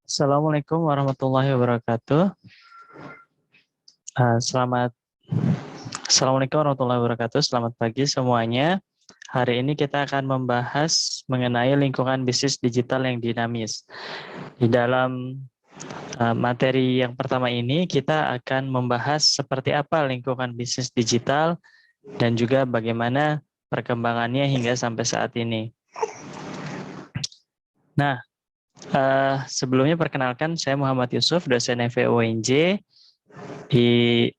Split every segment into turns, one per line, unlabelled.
Assalamualaikum warahmatullahi wabarakatuh. Eh, selamat Assalamualaikum warahmatullahi wabarakatuh. Selamat pagi semuanya. Hari ini kita akan membahas mengenai lingkungan bisnis digital yang dinamis. Di dalam materi yang pertama ini kita akan membahas seperti apa lingkungan bisnis digital dan juga bagaimana perkembangannya hingga sampai saat ini. Nah, sebelumnya perkenalkan saya Muhammad Yusuf, dosen FEUNJ.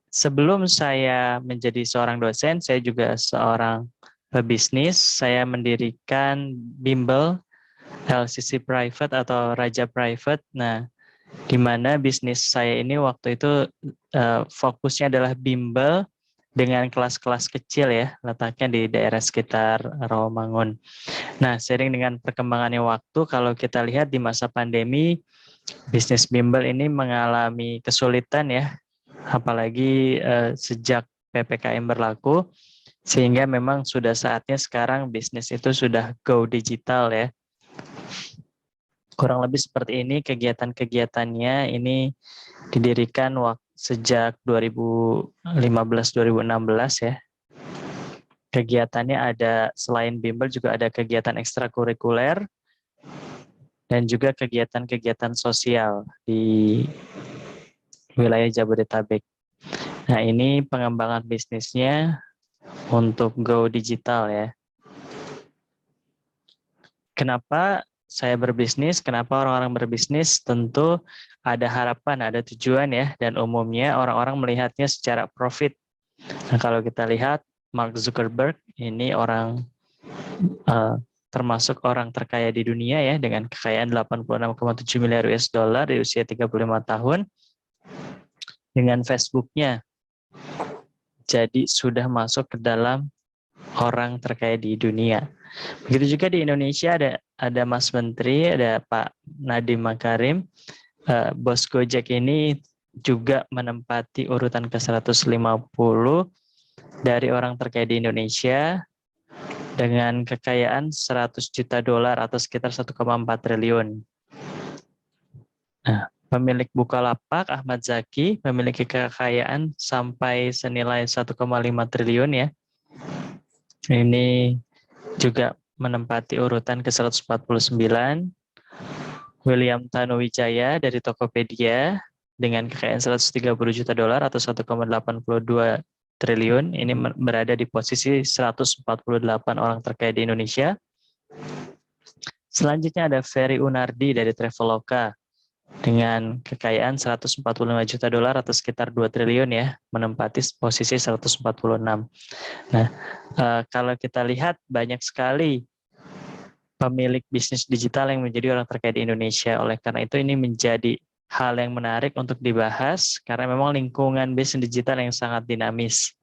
Sebelum saya menjadi seorang dosen, saya juga seorang pebisnis. Saya mendirikan Bimbel LCC Private atau Raja Private. Nah, di mana bisnis saya ini waktu itu fokusnya adalah bimbel dengan kelas-kelas kecil ya, letaknya di daerah sekitar Rawamangun. Nah, seiring dengan perkembangannya waktu, kalau kita lihat di masa pandemi, bisnis bimbel ini mengalami kesulitan ya, apalagi sejak PPKM berlaku, sehingga memang sudah saatnya sekarang bisnis itu sudah go digital ya. Kurang lebih seperti ini kegiatan-kegiatannya ini didirikan sejak 2015-2016 ya. Kegiatannya ada selain bimbel juga ada kegiatan ekstrakurikuler dan juga kegiatan-kegiatan sosial di wilayah Jabodetabek. Nah, ini pengembangan bisnisnya untuk go digital ya. Kenapa saya berbisnis? Kenapa orang-orang berbisnis? Tentu ada harapan, ada tujuan ya, dan umumnya orang-orang melihatnya secara profit. Nah, kalau kita lihat Mark Zuckerberg ini orang termasuk orang terkaya di dunia ya, dengan kekayaan 86,7 miliar US dollar di usia 35 tahun dengan Facebooknya. Jadi sudah masuk ke dalam orang terkaya di dunia. Begitu juga di Indonesia ada Mas Menteri, ada Pak Nadiem Makarim, bos Gojek ini juga menempati urutan ke-150 dari orang terkaya di Indonesia dengan kekayaan 100 juta dolar atau sekitar 1,4 triliun. Nah, pemilik Bukalapak Ahmad Zaki memiliki kekayaan sampai senilai 1,5 triliun ya. Ini juga menempati urutan ke-149. William Tanuwijaya dari Tokopedia dengan kekayaan 130 juta dolar atau 1,82 triliun. Ini berada di posisi 148 orang terkaya di Indonesia. Selanjutnya ada Ferry Unardi dari Traveloka dengan kekayaan 145 juta dolar atau sekitar 2 triliun ya, menempati posisi 146. Nah, kalau kita lihat banyak sekali pemilik bisnis digital yang menjadi orang terkaya di Indonesia. Oleh karena itu ini menjadi hal yang menarik untuk dibahas karena memang lingkungan bisnis digital yang sangat dinamis.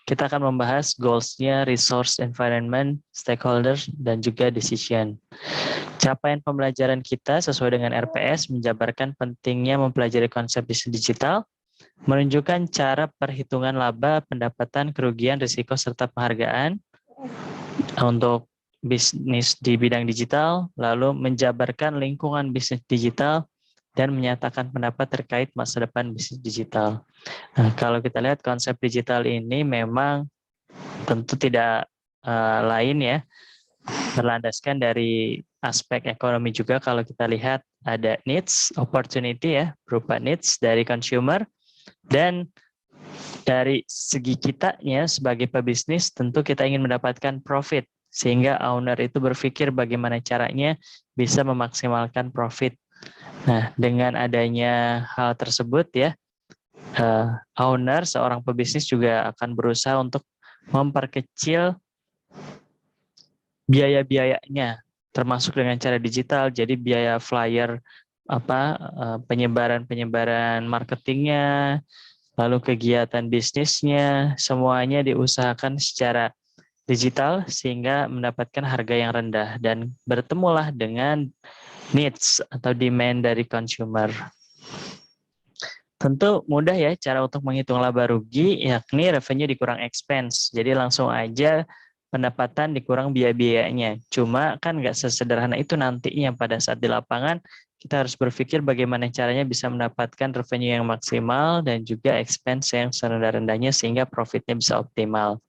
Kita akan membahas goals-nya, resource environment, stakeholders, dan juga decision. Capaian pembelajaran kita sesuai dengan RPS menjabarkan pentingnya mempelajari konsep bisnis digital, menunjukkan cara perhitungan laba, pendapatan, kerugian, risiko, serta penghargaan untuk bisnis di bidang digital, lalu menjabarkan lingkungan bisnis digital, dan menyatakan pendapat terkait masa depan bisnis digital. Nah, kalau kita lihat konsep digital ini memang tentu tidak lain ya, berlandaskan dari aspek ekonomi juga. Kalau kita lihat ada needs, opportunity ya, berupa needs dari consumer, dan dari segi kitanya sebagai pebisnis tentu kita ingin mendapatkan profit, sehingga owner itu berpikir bagaimana caranya bisa memaksimalkan profit. Nah, dengan adanya hal tersebut ya, owner, seorang pebisnis juga akan berusaha untuk memperkecil biaya-biayanya, termasuk dengan cara digital. Jadi biaya flyer, penyebaran marketingnya, lalu kegiatan bisnisnya, semuanya diusahakan secara digital sehingga mendapatkan harga yang rendah dan bertemulah dengan needs atau demand dari consumer. Tentu mudah ya cara untuk menghitung laba rugi, yakni revenue dikurang expense. Jadi langsung aja pendapatan dikurang biaya-biayanya. Cuma kan nggak sesederhana itu nantinya pada saat di lapangan, kita harus berpikir bagaimana caranya bisa mendapatkan revenue yang maksimal dan juga expense yang serendah-rendahnya sehingga profitnya bisa optimal.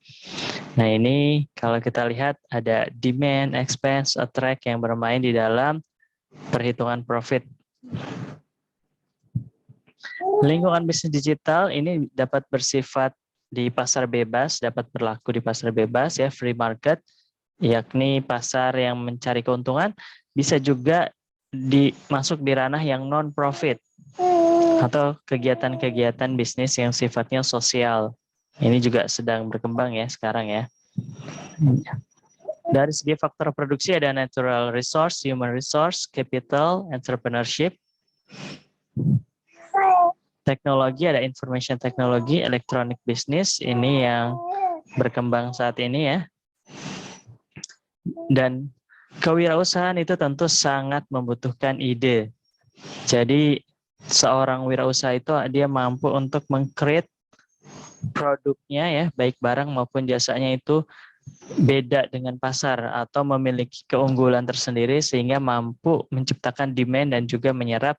Nah ini kalau kita lihat ada demand, expense, attract yang bermain di dalam perhitungan profit. Lingkungan bisnis digital ini dapat bersifat di pasar bebas, dapat berlaku di pasar bebas ya, free market, yakni pasar yang mencari keuntungan, bisa juga masuk di ranah yang non-profit atau kegiatan-kegiatan bisnis yang sifatnya sosial. Ini juga sedang berkembang ya sekarang ya. Dari segi faktor produksi ada natural resource, human resource, capital, entrepreneurship. Teknologi ada information technology, electronic business, ini yang berkembang saat ini ya. Dan kewirausahaan itu tentu sangat membutuhkan ide. Jadi seorang wirausaha itu dia mampu untuk meng-create produknya ya, baik barang maupun jasanya itu beda dengan pasar atau memiliki keunggulan tersendiri sehingga mampu menciptakan demand dan juga menyerap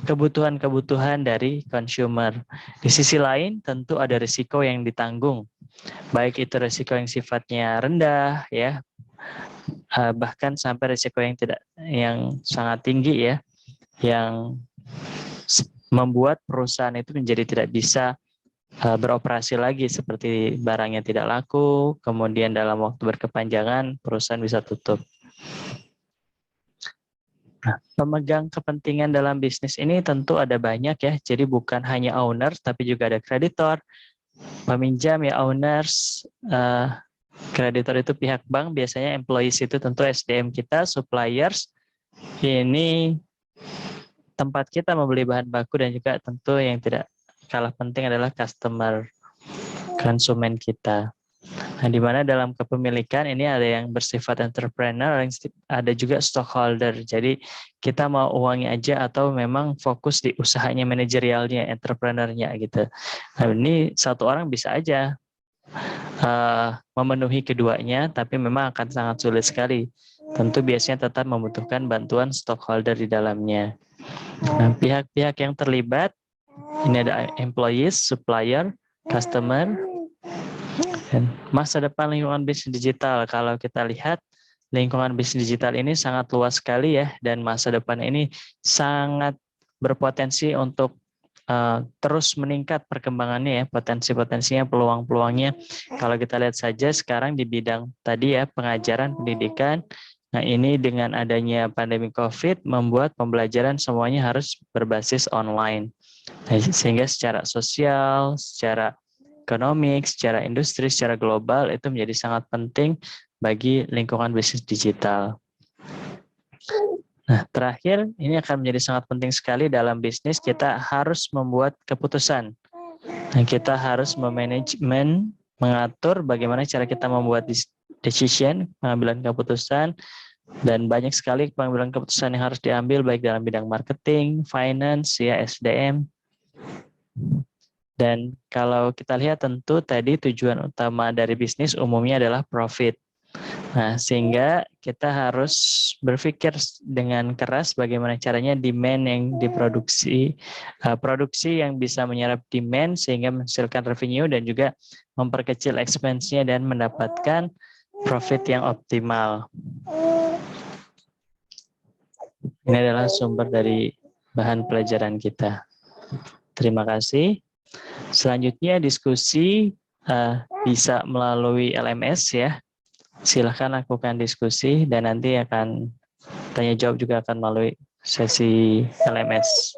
kebutuhan-kebutuhan dari consumer. Di sisi lain tentu ada risiko yang ditanggung, baik itu risiko yang sifatnya rendah ya, bahkan sampai risiko yang sangat tinggi ya, yang membuat perusahaan itu menjadi tidak bisa beroperasi lagi, seperti barangnya tidak laku, kemudian dalam waktu berkepanjangan perusahaan bisa tutup. Nah, pemegang kepentingan dalam bisnis ini tentu ada banyak ya, jadi bukan hanya owner, tapi juga ada kreditor, peminjam ya, owners, kreditor itu pihak bank, biasanya employees itu tentu SDM kita, suppliers, ini tempat kita membeli bahan baku, dan juga tentu yang tidak kalah penting adalah customer, konsumen kita. Nah, di mana dalam kepemilikan ini ada yang bersifat entrepreneur, ada juga stockholder. Jadi kita mau uangnya aja atau memang fokus di usahanya, manajerialnya, entrepreneurnya gitu. Nah, ini satu orang bisa aja memenuhi keduanya, tapi memang akan sangat sulit sekali. Tentu biasanya tetap membutuhkan bantuan stockholder di dalamnya. Nah, pihak-pihak yang terlibat ini ada employees, supplier, customer. Dan masa depan lingkungan bisnis digital, kalau kita lihat lingkungan bisnis digital ini sangat luas sekali ya, dan masa depan ini sangat berpotensi untuk terus meningkat perkembangannya ya, potensi-potensinya, peluang-peluangnya. Kalau kita lihat saja sekarang di bidang tadi ya, pengajaran, pendidikan, nah ini dengan adanya pandemi COVID membuat pembelajaran semuanya harus berbasis online. Nah, sehingga secara sosial, secara ekonomi, secara industri, secara global itu menjadi sangat penting bagi lingkungan bisnis digital. Nah, terakhir ini akan menjadi sangat penting sekali dalam bisnis, kita harus membuat keputusan. Nah, kita harus memanajemen, mengatur bagaimana cara kita membuat decision, pengambilan keputusan, dan banyak sekali pengambilan keputusan yang harus diambil baik dalam bidang marketing, finance, ya SDM. Dan kalau kita lihat tentu tadi tujuan utama dari bisnis umumnya adalah profit. Nah, sehingga kita harus berpikir dengan keras bagaimana caranya demand yang diproduksi, produksi yang bisa menyerap demand sehingga menghasilkan revenue dan juga memperkecil expense-nya dan mendapatkan profit yang optimal. Ini adalah sumber dari bahan pelajaran kita. Terima kasih. Selanjutnya diskusi bisa melalui LMS ya. Silahkan lakukan diskusi dan nanti akan tanya jawab juga akan melalui sesi LMS.